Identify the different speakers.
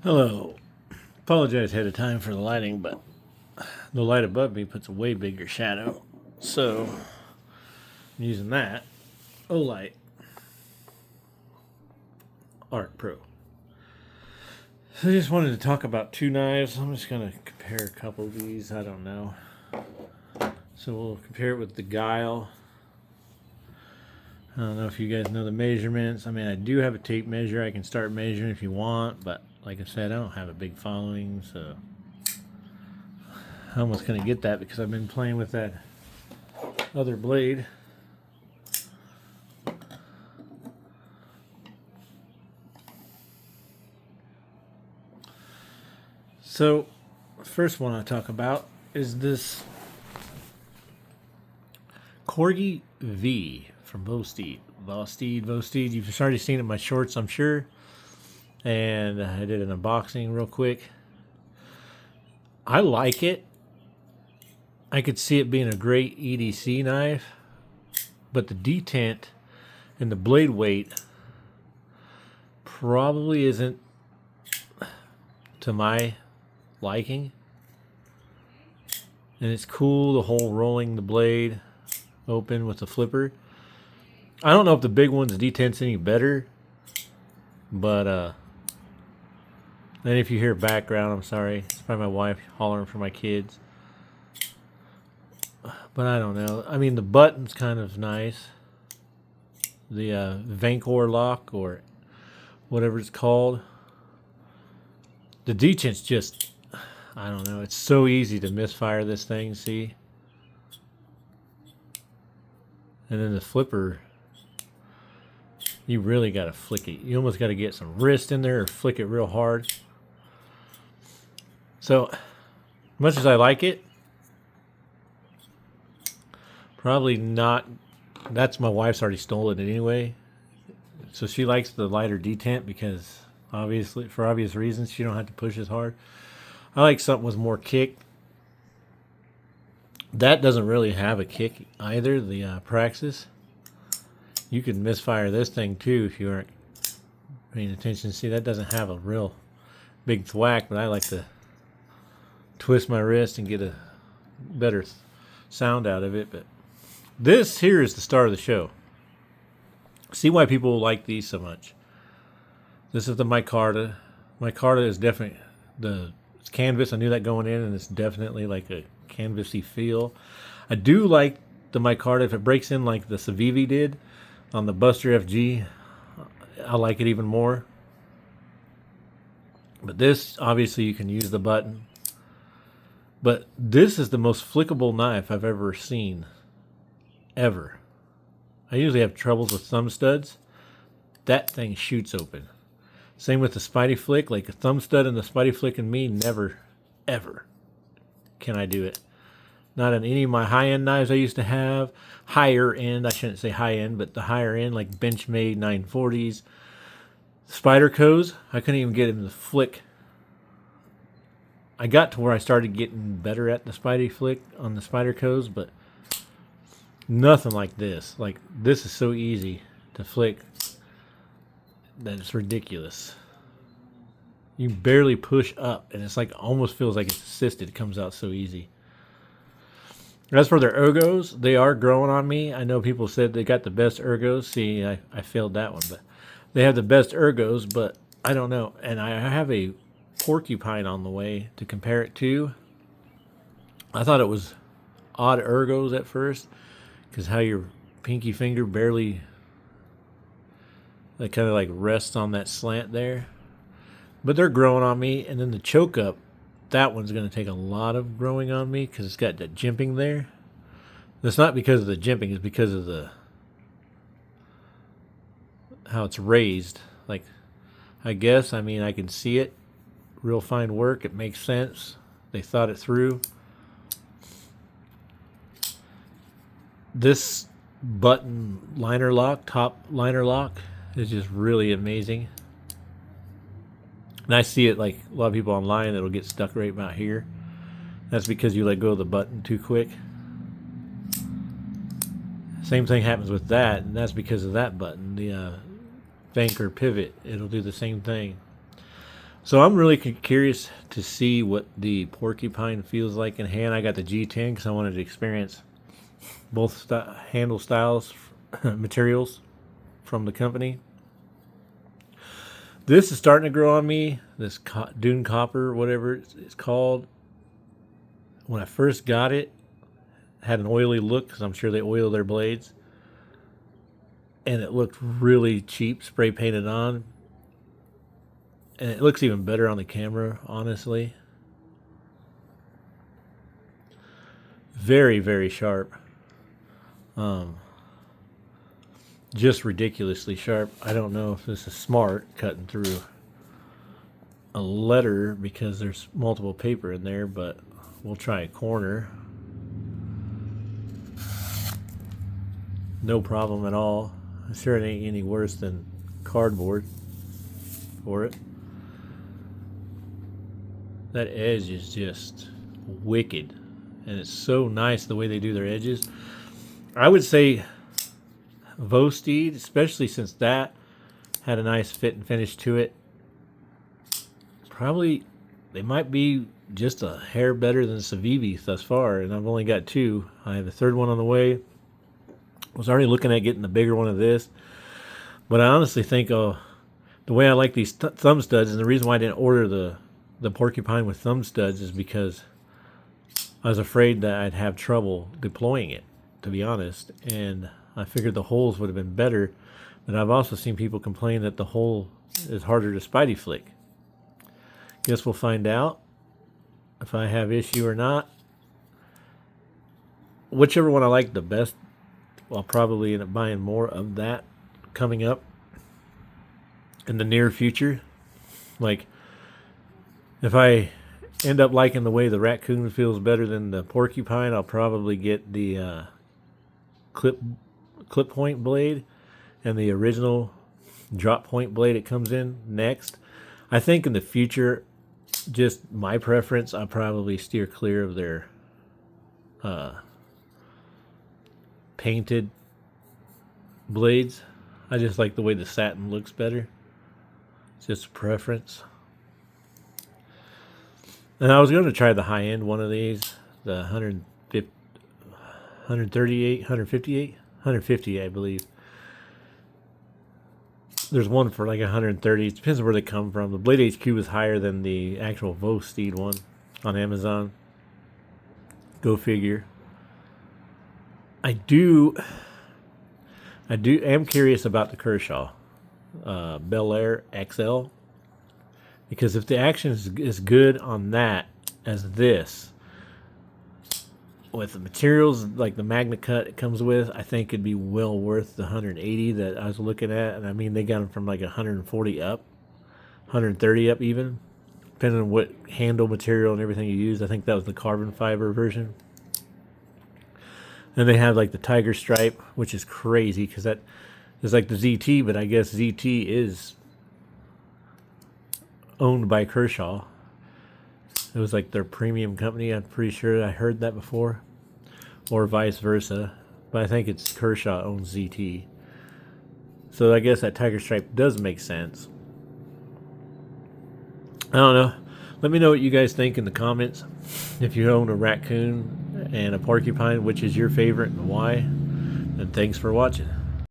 Speaker 1: Hello. Apologize ahead of time for the lighting, but the light above me puts a way bigger shadow. So I'm using that Olight Art Pro. So I just wanted to talk about two knives. I'm just going to compare a couple of these. I don't know. So we'll compare it with the Guile. I don't know if you guys know the measurements. I mean, I do have a tape measure. I can start measuring if you want, but like I said, I don't have a big following, so I'm almost going to get that because I've been playing with that other blade. So, first one I talk about is this Corgi V from Vosteed. Vosteed. You've already seen it in my shorts, I'm sure. And I did an unboxing real quick. I like it. I could see it being a great EDC knife, but the detent and the blade weight probably isn't to my liking. And it's cool, the whole rolling the blade open with the flipper. I don't know if the big one's detent's any better, but and if you hear background, I'm sorry. It's probably my wife hollering for my kids. But I don't know. I mean, the button's kind of nice. The Vancor lock or whatever it's called. The detent's just, I don't know. It's so easy to misfire this thing, see? And then the flipper, you really got to flick it. You almost got to get some wrist in there or flick it real hard. So, much as I like it, probably not. That's my wife's already stolen it anyway. So she likes the lighter detent because obviously, for obvious reasons, she don't have to push as hard. I like something with more kick. That doesn't really have a kick either, the Praxis. You can misfire this thing too if you aren't paying attention. See, that doesn't have a real big thwack, but I like to twist my wrist and get a better sound out of it. But this here is the star of the show. See why people like these so much. This is the micarta. Micarta is definitely it's canvas. I knew that going in, and it's definitely like a canvasy feel. I do like the micarta if it breaks in like the Civivi did on the Buster FG. I like it even more. But this, obviously, you can use the button. But this is the most flickable knife I've ever seen. Ever. I usually have troubles with thumb studs. That thing shoots open. Same with the Spidey Flick. Like a thumb stud and the Spidey Flick and me, never, ever can I do it. Not on any of my high-end knives I used to have. Higher end, I shouldn't say high-end, but the higher end, like Benchmade 940s. Spydercos, I couldn't even get him to flick. I got to where I started getting better at the Spidey Flick on the Spydercos, but nothing like this. Like, this is so easy to flick that it's ridiculous. You barely push up, and it's like almost feels like it's assisted. It comes out so easy. As for their ergos, they are growing on me. I know people said they got the best ergos. See, I failed that one, but they have the best ergos, but I don't know. And I have a Porcupine on the way to compare it to. I thought it was odd ergos at first, because how your pinky finger barely, like, kind of like rests on that slant there. But they're growing on me, and then the choke up, that one's going to take a lot of growing on me because it's got that jimping there. That's not because of the jimping, it's because of the how it's raised. Like, I guess, I mean, I can see it. Real fine work. It makes sense. They thought it through. This button liner lock, top liner lock, is just really amazing. And I see it like a lot of people online, it'll get stuck right about here. That's because you let go of the button too quick. Same thing happens with that, and that's because of that button, the Vancor pivot. It'll do the same thing. So I'm really curious to see what the Porcupine feels like in hand. I got the G10 because I wanted to experience both handle styles, materials from the company. This is starting to grow on me. This Dune Copper, whatever it's called. When I first got it, had an oily look because I'm sure they oil their blades, and it looked really cheap, spray painted on, and it looks even better on the camera, honestly. Very, very sharp. Just ridiculously sharp. I don't know if this is smart, cutting through a letter because there's multiple paper in there, but we'll try a corner. No problem at all. I'm sure it ain't any worse than cardboard for it. That edge is just wicked, and it's so nice the way they do their edges. I would say Vosteed, especially since that had a nice fit and finish to it. Probably they might be just a hair better than Civivi thus far, and I've only got two. I have a third one on the way. Was already looking at getting the bigger one of this, but I honestly think the way I like these thumb studs, and the reason why I didn't order the Porcupine with thumb studs is because I was afraid that I'd have trouble deploying it, to be honest, and I figured the holes would have been better, but I've also seen people complain that the hole is harder to spidey flick. Guess we'll find out if I have issue or not. Whichever one I like the best, I'll probably end up buying more of that coming up in the near future. Like, if I end up liking the way the Raccoon feels better than the Porcupine, I'll probably get the clip point blade and the original drop point blade it comes in next. I think in the future, just my preference, I'll probably steer clear of their painted blades. I just like the way the satin looks better. It's just a preference. And I was going to try the high end one of these, the 138, 158, 150, I believe. There's one for like 130. It depends on where they come from. The Blade HQ is higher than the actual Vosteed one on Amazon. Go figure. I am curious about the Kershaw Bel Air XL, because if the action is good on that as this, with the materials like the Magna Cut it comes with, I think it'd be well worth the 180 that I was looking at. And I mean, they got them from like 140 up, 130 up even, depending on what handle material and everything you use. I think that was the carbon fiber version. And they have like the Tiger Stripe, which is crazy because that is like the ZT, but I guess ZT is owned by Kershaw. It was like their premium company. I'm pretty sure I heard that before, or vice versa. But I think it's Kershaw owns ZT. So I guess that Tiger Stripe does make sense. I don't know. Let me know what you guys think in the comments. If you own a Raccoon and a Porcupine, which is your favorite and why? And thanks for watching.